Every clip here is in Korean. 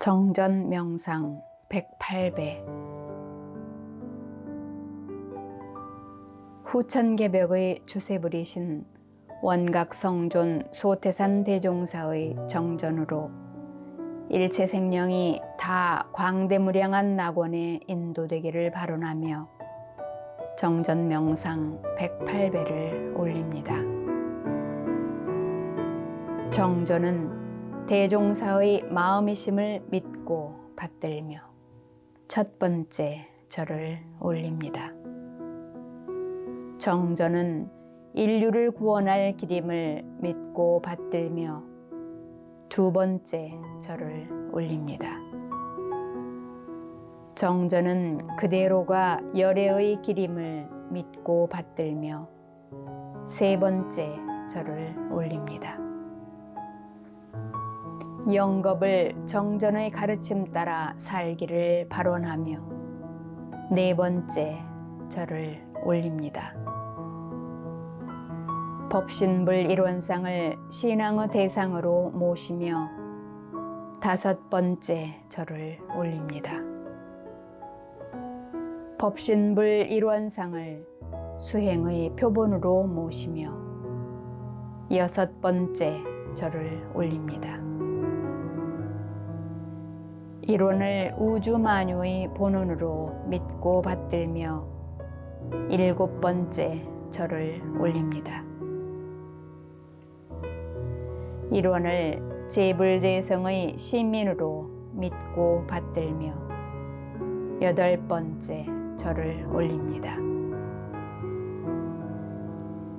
정전 명상 108배 후천개벽의 주세불이신 원각성존 소태산 대종사의 정전으로 일체 생명이 다 광대무량한 낙원에 인도되기를 발언하며 정전 명상 108배를 올립니다. 정전은 대종사의 마음이심을 믿고 받들며 첫 번째 절을 올립니다. 정전은 인류를 구원할 기림을 믿고 받들며 두 번째 절을 올립니다. 정전은 그대로가 열애의 기림을 믿고 받들며 세 번째 절을 올립니다. 영겁을 정전의 가르침 따라 살기를 발언하며 네 번째 절을 올립니다. 법신불 일원상을 신앙의 대상으로 모시며 다섯 번째 절을 올립니다. 법신불 일원상을 수행의 표본으로 모시며 여섯 번째 절을 올립니다. 일원을 우주만유의 본원으로 믿고 받들며 일곱 번째 절을 올립니다. 일원을 제불제성의 시민으로 믿고 받들며 여덟 번째 절을 올립니다.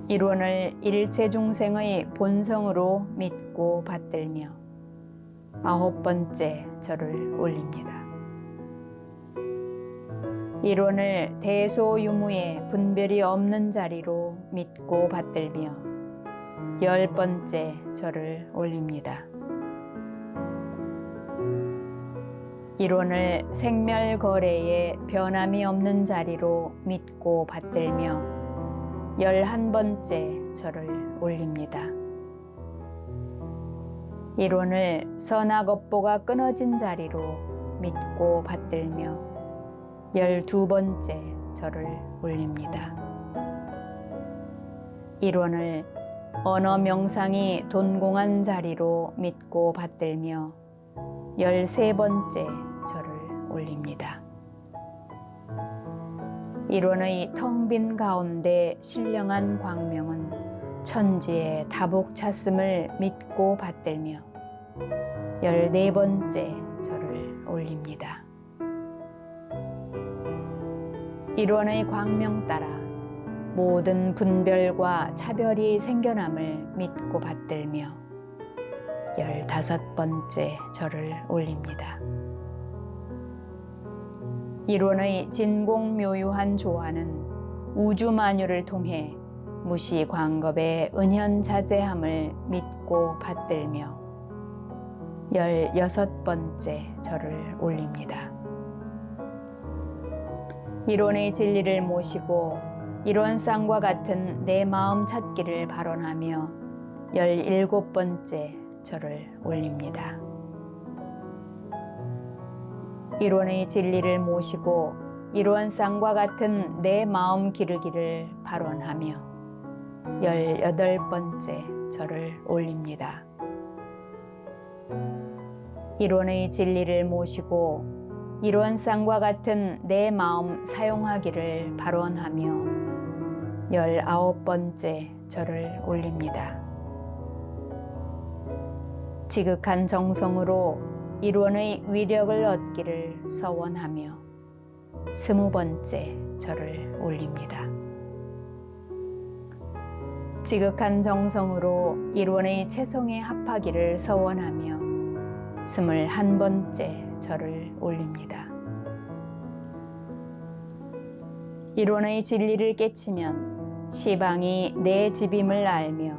일원을 일체중생의 본성으로 믿고 받들며 아홉 번째 절을 올립니다. 일원을 대소유무의 분별이 없는 자리로 믿고 받들며 열 번째 절을 올립니다. 일원을 생멸거래에 변함이 없는 자리로 믿고 받들며 11번째 절을 올립니다. 일원을 선악업보가 끊어진 자리로 믿고 받들며 12번째 절을 올립니다. 일원을 언어명상이 돈공한 자리로 믿고 받들며 13번째 절을 올립니다. 일원의 텅 빈 가운데 신령한 광명은 천지의 다복 찼음을 믿고 받들며 14번째 절을 올립니다. 일원의 광명 따라 모든 분별과 차별이 생겨남을 믿고 받들며 15번째 절을 올립니다. 일원의 진공묘유한 조화는 우주만유를 통해 무시광겁의 은현자재함을 믿고 받들며 16번째 절을 올립니다. 일원의 진리를 모시고 일원상과 같은 내 마음 찾기를 발언하며 17번째 절을 올립니다. 일원의 진리를 모시고 일원상과 같은 내 마음 기르기를 발언하며 18번째 절을 올립니다. 일원의 진리를 모시고 일원상과 같은 내 마음 사용하기를 발언하며 19번째 절을 올립니다. 지극한 정성으로 일원의 위력을 얻기를 서원하며 20번째 절을 올립니다. 지극한 정성으로 일원의 체성에 합하기를 서원하며 21번째 절을 올립니다. 일원의 진리를 깨치면 시방이 내 집임을 알며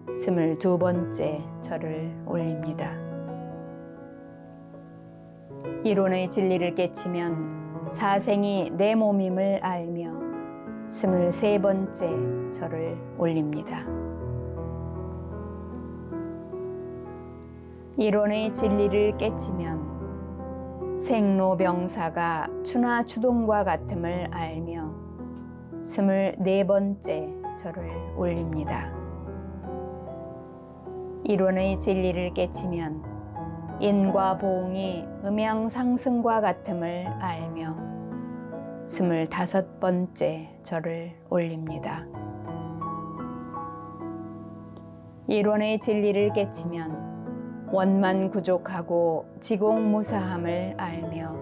22번째 절을 올립니다. 일원의 진리를 깨치면 사생이 내 몸임을 알며 23번째 절을 올립니다. 일원의 진리를 깨치면 생로병사가 추나 추동과 같음을 알며 24번째 절을 올립니다. 이론의 진리를 깨치면 인과 보응이 음양상승과 같음을 알며 25번째 절을 올립니다. 이론의 진리를 깨치면 원만구족하고 지공무사함을 알며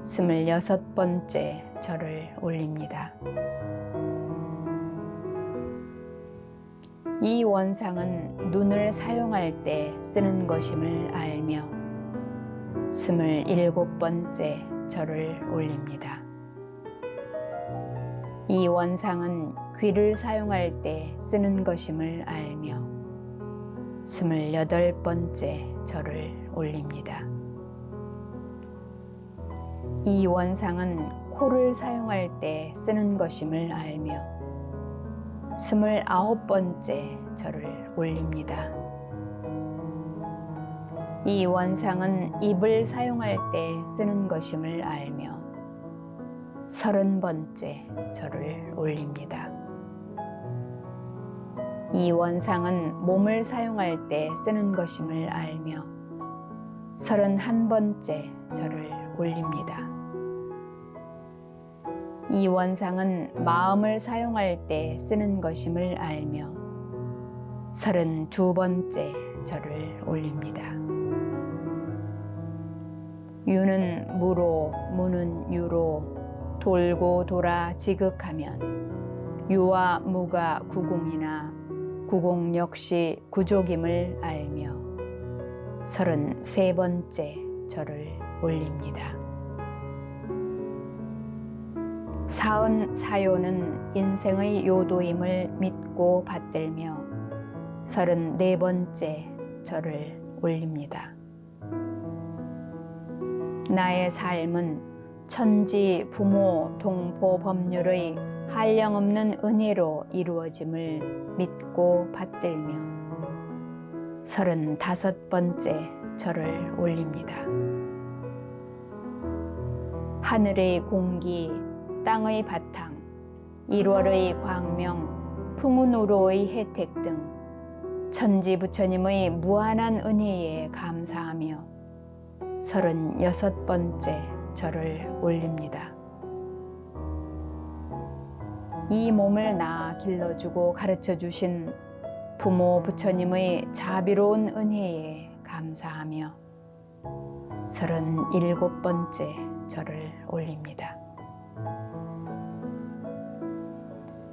26번째 절을 올립니다. 이 원상은 눈을 사용할 때 쓰는 것임을 알며 27번째 절을 올립니다. 이 원상은 귀를 사용할 때 쓰는 것임을 알며 28번째 절을 올립니다. 이 원상은 코를 사용할 때 쓰는 것임을 알며 29번째 절을 올립니다. 이 원상은 입을 사용할 때 쓰는 것임을 알며 30번째 절을 올립니다. 이 원상은 몸을 사용할 때 쓰는 것임을 알며 31번째 절을 올립니다. 이 원상은 마음을 사용할 때 쓰는 것임을 알며 32번째 절을 올립니다. 유는 무로, 무는 유로, 돌고 돌아 지극하면 유와 무가 구공이나 구공 역시 구족임을 알며 33번째 절을 올립니다. 사은 사요는 인생의 요도임을 믿고 받들며 34번째 절을 올립니다. 나의 삶은 천지 부모 동포 법률의 한량없는 은혜로 이루어짐을 믿고 받들며 35번째 절을 올립니다. 하늘의 공기, 땅의 바탕, 1월의 광명, 풍운우로의 혜택 등 천지 부처님의 무한한 은혜에 감사하며 36번째 절을 올립니다. 이 몸을 낳아 길러주고 가르쳐주신 부모 부처님의 자비로운 은혜에 감사하며 37번째 절을 올립니다.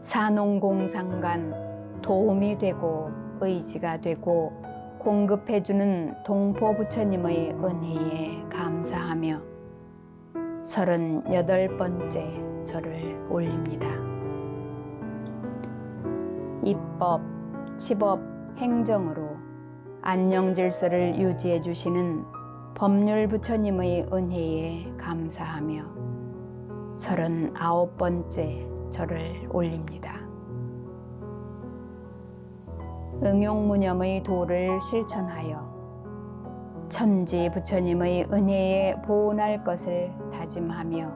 산홍공상간 도움이 되고 의지가 되고 공급해주는 동포 부처님의 은혜에 감사하며 38번째 절을 올립니다. 입법, 치법, 행정으로 안녕질서를 유지해 주시는 법률 부처님의 은혜에 감사하며 39번째 절을 올립니다. 응용무념의 도를 실천하여 천지 부처님의 은혜에 보온할 것을 다짐하며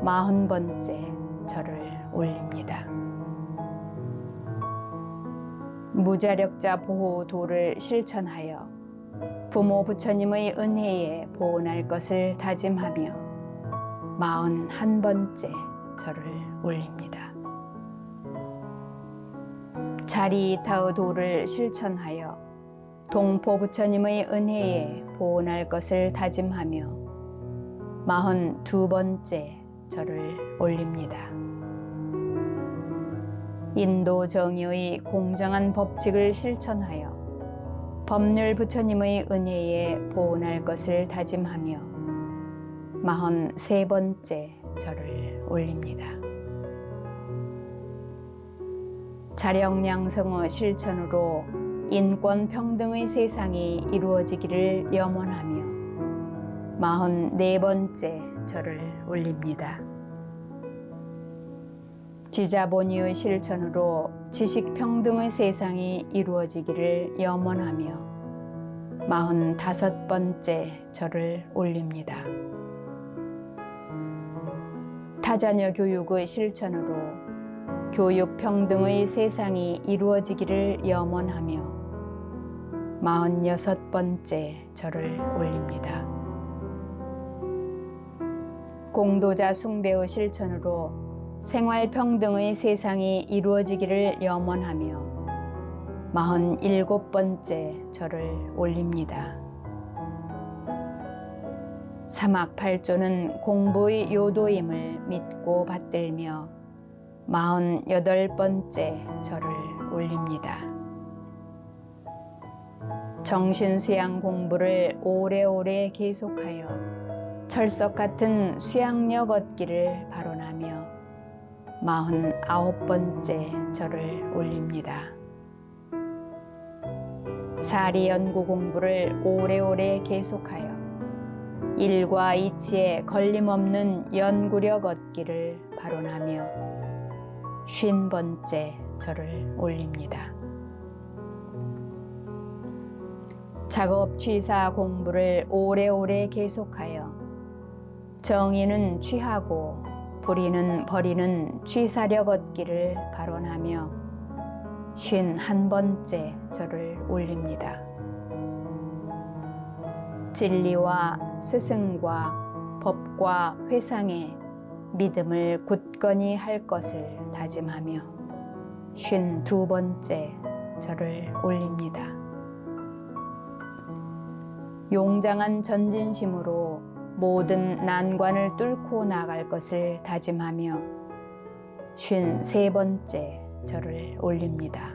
40번째 절을 올립니다. 무자력자 보호 도를 실천하여 부모 부처님의 은혜에 보온할 것을 다짐하며 41번째 절을 올립니다. 자리타의 도를 실천하여 동포 부처님의 은혜에 보온할 것을 다짐하며 42번째 절을 올립니다. 인도 정의의 공정한 법칙을 실천하여 법률 부처님의 은혜에 보온할 것을 다짐하며 43번째 절을 올립니다. 자력양성의 실천으로 인권평등의 세상이 이루어지기를 염원하며 44번째 절을 올립니다. 지자본의의 실천으로 지식평등의 세상이 이루어지기를 염원하며 45번째 절을 올립니다. 타자녀 교육의 실천으로 교육 평등의 세상이 이루어지기를 염원하며 46번째 절을 올립니다. 공도자 숭배의 실천으로 생활 평등의 세상이 이루어지기를 염원하며 47번째 절을 올립니다. 사막팔조는 공부의 요도임을 믿고 받들며 48번째 절을 올립니다. 정신수양 공부를 오래오래 계속하여 철석 같은 수양력 얻기를 발언하며 49번째 절을 올립니다. 사리 연구 공부를 오래오래 계속하여 일과 이치에 걸림없는 연구력 얻기를 발언하며 50번째 절을 올립니다. 작업 취사 공부를 오래오래 계속하여 정의는 취하고 불의는 버리는 취사력 얻기를 발언하며 51번째 절을 올립니다. 진리와 스승과 법과 회상에 믿음을 굳건히 할 것을 다짐하며 52번째 절을 올립니다. 용장한 전진심으로 모든 난관을 뚫고 나갈 것을 다짐하며 53번째 절을 올립니다.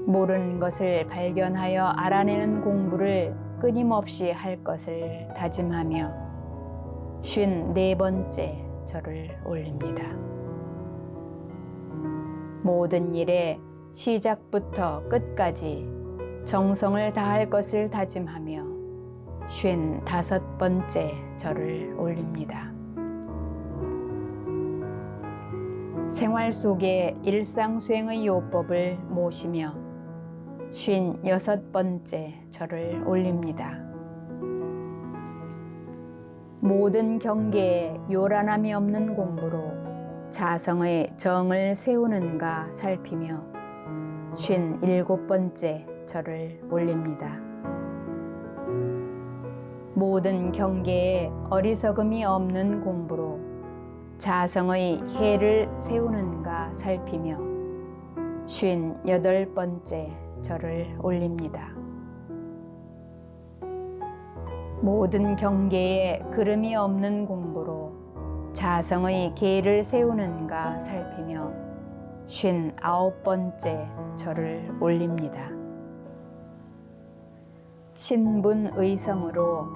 모르는 것을 발견하여 알아내는 공부를 끊임없이 할 것을 다짐하며 54번째 절을 올립니다. 모든 일에 시작부터 끝까지 정성을 다할 것을 다짐하며 55번째 절을 올립니다. 생활 속의 일상 수행의 요법을 모시며 56번째 절을 올립니다. 모든 경계에 요란함이 없는 공부로 자성의 정을 세우는가 살피며 57번째 절을 올립니다. 모든 경계에 어리석음이 없는 공부로 자성의 해를 세우는가 살피며 58번째 절을 올립니다. 모든 경계에 그름이 없는 공부로 자성의 계를 세우는가 살피며 59번째 절을 올립니다. 신분의성으로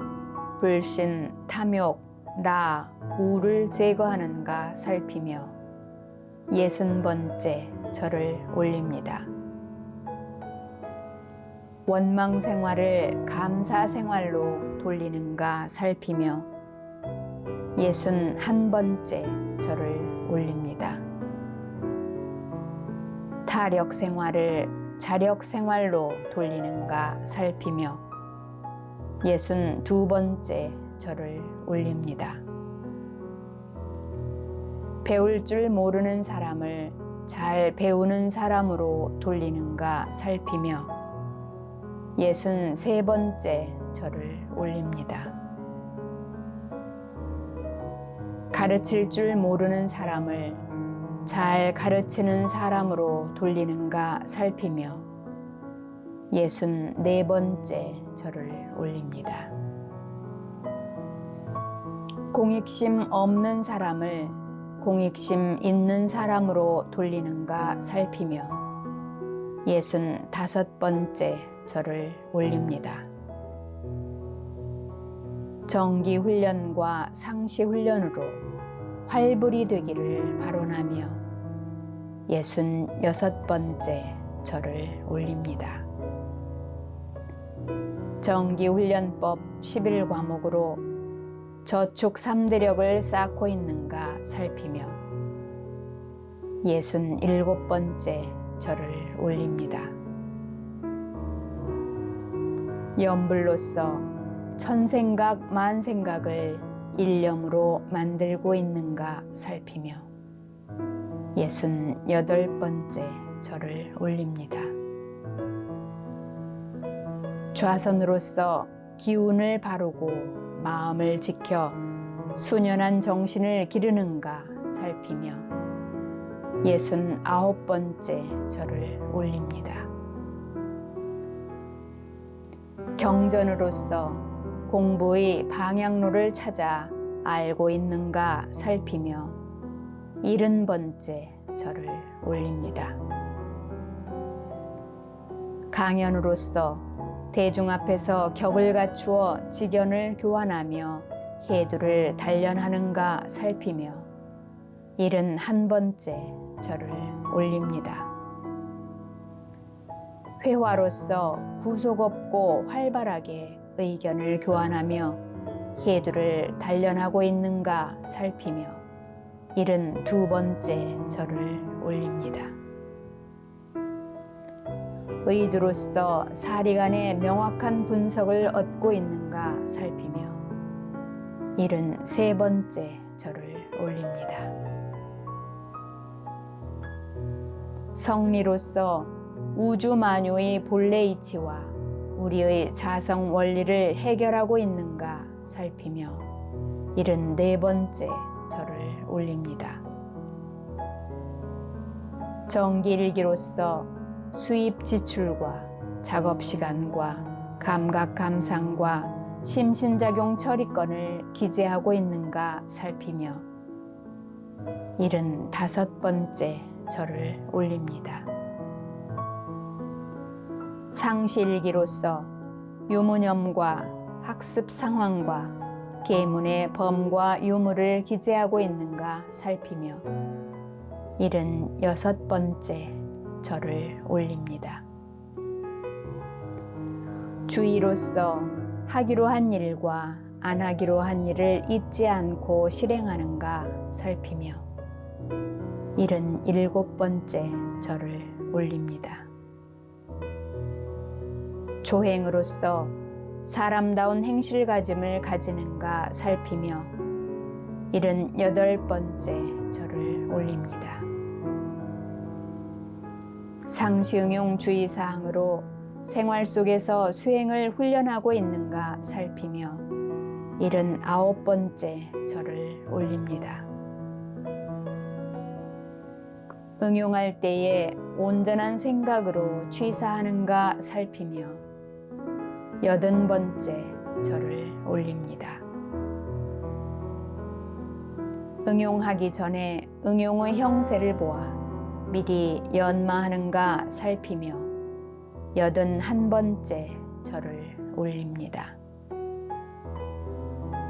불신, 탐욕, 나, 우를 제거하는가 살피며 60번째 절을 올립니다. 원망 생활을 감사 생활로 돌리는가 살피며 61번째 절을 올립니다. 타력 생활을 자력 생활로 돌리는가 살피며 62번째 절을 올립니다. 배울 줄 모르는 사람을 잘 배우는 사람으로 돌리는가 살피며 63번째 절을 올립니다. 가르칠 줄 모르는 사람을 잘 가르치는 사람으로 돌리는가 살피며 64번째 절을 올립니다. 공익심 없는 사람을 공익심 있는 사람으로 돌리는가 살피며 65번째 절을 올립니다. 정기훈련과 상시훈련으로 활불이 되기를 발언하며 66번째 절을 올립니다. 정기훈련법 11과목으로 저축 3대력을 쌓고 있는가 살피며 67번째 절을 올립니다. 염불로서 천생각 만생각을 일념으로 만들고 있는가 살피며 68번째 절을 올립니다. 좌선으로서 기운을 바르고 마음을 지켜 순연한 정신을 기르는가 살피며 69번째 절을 올립니다. 경전으로서 공부의 방향로를 찾아 알고 있는가 살피며 70번째 절을 올립니다. 강연으로서 대중 앞에서 격을 갖추어 직연을 교환하며 해두를 단련하는가 살피며 71번째 절을 올립니다. 회화로서 구속 없고 활발하게 의견을 교환하며 해두를 단련하고 있는가 살피며 72번째 절을 올립니다. 의두로서 사리간의 명확한 분석을 얻고 있는가 살피며 73번째 절을 올립니다. 성리로서 우주 만유의 본래 이치와 우리의 자성 원리를 해결하고 있는가 살피며 74번째 절을 올립니다. 정기일기로서 수입 지출과 작업 시간과 감각 감상과 심신작용 처리권을 기재하고 있는가 살피며 75번째 절을 올립니다. 상시일기로서 유무념과 학습 상황과 계문의 범과 유무를 기재하고 있는가 살피며 76번째 절을 올립니다. 주의로서 하기로 한 일과 안 하기로 한 일을 잊지 않고 실행하는가 살피며 77번째 절을 올립니다. 조행으로서 사람다운 행실가짐을 가지는가 살피며 78번째 절을 올립니다. 상시응용 주의사항으로 생활 속에서 수행을 훈련하고 있는가 살피며 79번째 절을 올립니다. 응용할 때에 온전한 생각으로 취사하는가 살피며 80번째 절을 올립니다. 응용하기 전에 응용의 형세를 보아 미리 연마하는가 살피며 81번째 절을 올립니다.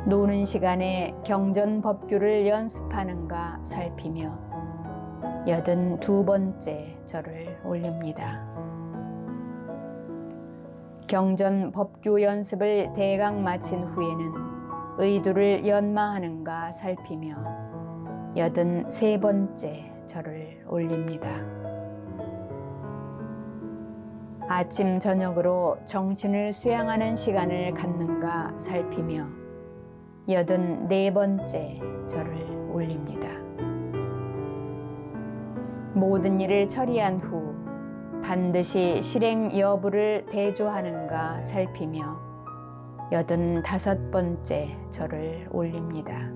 노는 시간에 경전 법규를 연습하는가 살피며 82번째 절을 올립니다. 경전 법규 연습을 대강 마친 후에는 의두를 연마하는가 살피며 83번째 절을 올립니다. 아침 저녁으로 정신을 수양하는 시간을 갖는가 살피며 84번째 절을 올립니다. 모든 일을 처리한 후 반드시 실행 여부를 대조하는가 살피며 85번째 절을 올립니다.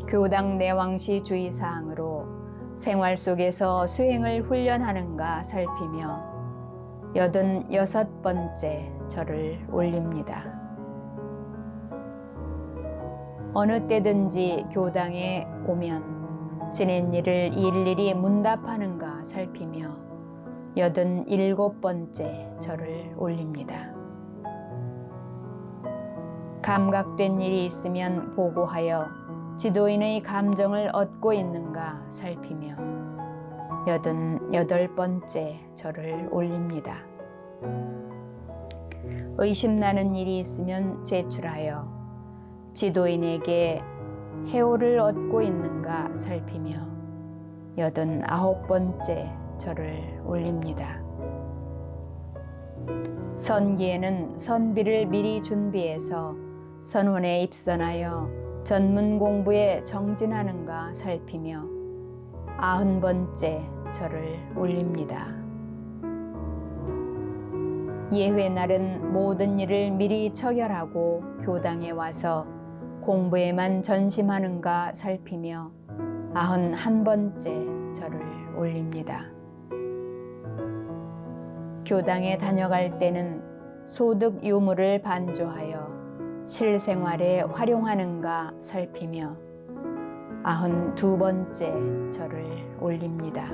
교당 내왕시 주의사항으로 생활 속에서 수행을 훈련하는가 살피며 86번째 절을 올립니다. 어느 때든지 교당에 오면 지낸 일을 일일이 문답하는가 살피며 87번째 절을 올립니다. 감각된 일이 있으면 보고하여 지도인의 감정을 얻고 있는가 살피며 88번째 절을 올립니다. 의심나는 일이 있으면 제출하여 지도인에게 해오를 얻고 있는가 살피며 89번째 절을 올립니다. 선기에는 선비를 미리 준비해서 선원에 입선하여 전문 공부에 정진하는가 살피며 90번째 절을 올립니다. 예회날은 모든 일을 미리 처결하고 교당에 와서 공부에만 전심하는가 살피며 91번째 절을 올립니다. 교당에 다녀갈 때는 소득 유무를 반조하여 실생활에 활용하는가 살피며 92번째 절을 올립니다.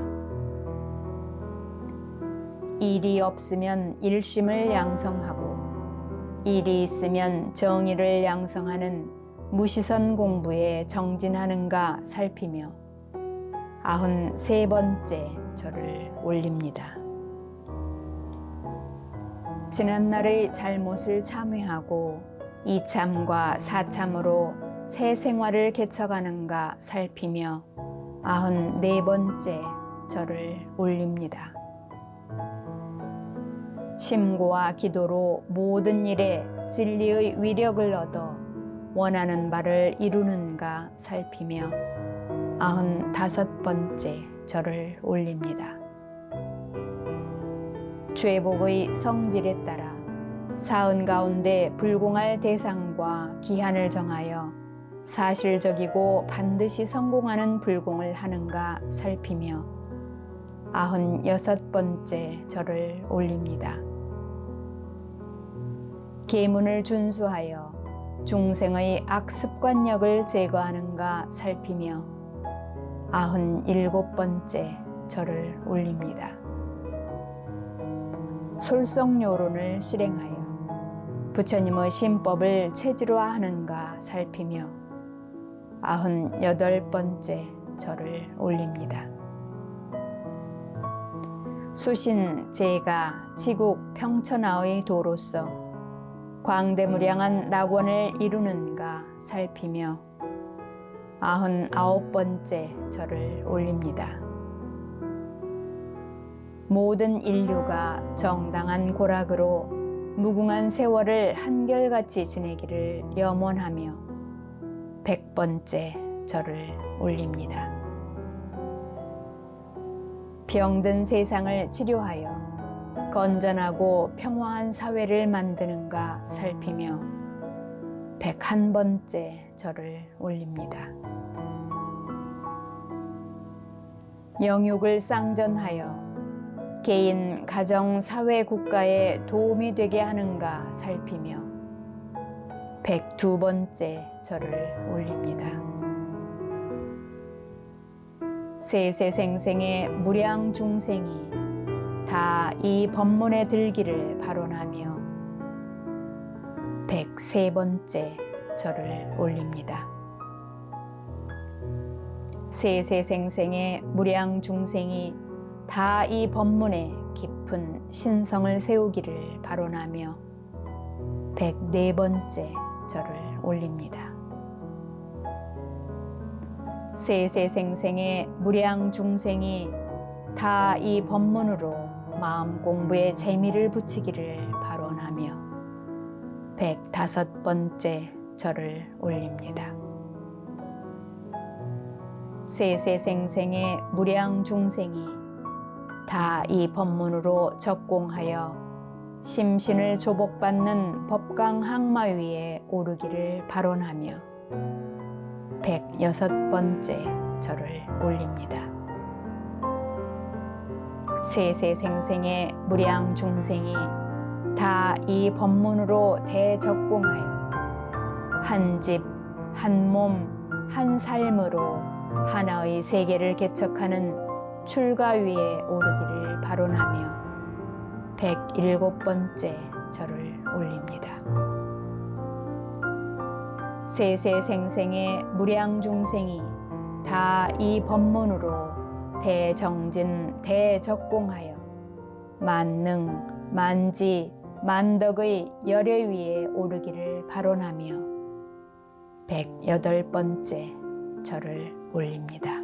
일이 없으면 일심을 양성하고 일이 있으면 정의를 양성하는 무시선 공부에 정진하는가 살피며 93번째 절을 올립니다. 지난날의 잘못을 참회하고 이참과 사참으로 새 생활을 개척하는가 살피며 94번째 절을 올립니다. 심고와 기도로 모든 일에 진리의 위력을 얻어 원하는 바를 이루는가 살피며 95번째 절을 올립니다. 죄복의 성질에 따라 사은 가운데 불공할 대상과 기한을 정하여 사실적이고 반드시 성공하는 불공을 하는가 살피며 96번째 절을 올립니다. 계문을 준수하여 중생의 악습관력을 제거하는가 살피며 97번째 절을 올립니다. 솔성요론을 실행하여 부처님의 신법을 체질화하는가 살피며 98번째 절을 올립니다. 수신 제가 지국 평천하의 도로서 광대무량한 낙원을 이루는가 살피며 99번째 절을 올립니다. 모든 인류가 정당한 고락으로 무궁한 세월을 한결같이 지내기를 염원하며 100번째 절을 올립니다. 병든 세상을 치료하여 건전하고 평화한 사회를 만드는가 살피며 101번째 절을 올립니다. 영육을 쌍전하여 개인, 가정, 사회, 국가에 도움이 되게 하는가 살피며 102번째 절을 올립니다. 세세생생의 무량 중생이 다 이 법문에 들기를 발언하며 103번째 절을 올립니다. 세세생생의 무량 중생이 다 이 법문에 깊은 신성을 세우기를 발언하며 104번째 절을 올립니다. 세세생생의 무량 중생이 다 이 법문으로 마음 공부에 재미를 붙이기를 발언하며 105번째 절을 올립니다. 세세생생의 무량 중생이 다 이 법문으로 적공하여 심신을 조복받는 법강 항마 위에 오르기를 발언하며 106번째 절을 올립니다. 세세생생의 무량 중생이 다 이 법문으로 대적공하여 한 집, 한 몸, 한 삶으로 하나의 세계를 개척하는 출가 위에 오르기를 발언하며 107번째 절을 올립니다. 세세생생의 무량 중생이 다 이 법문으로 대정진, 대적공하여 만능, 만지, 만덕의 열애 위에 오르기를 발언하며 108번째 절을 올립니다.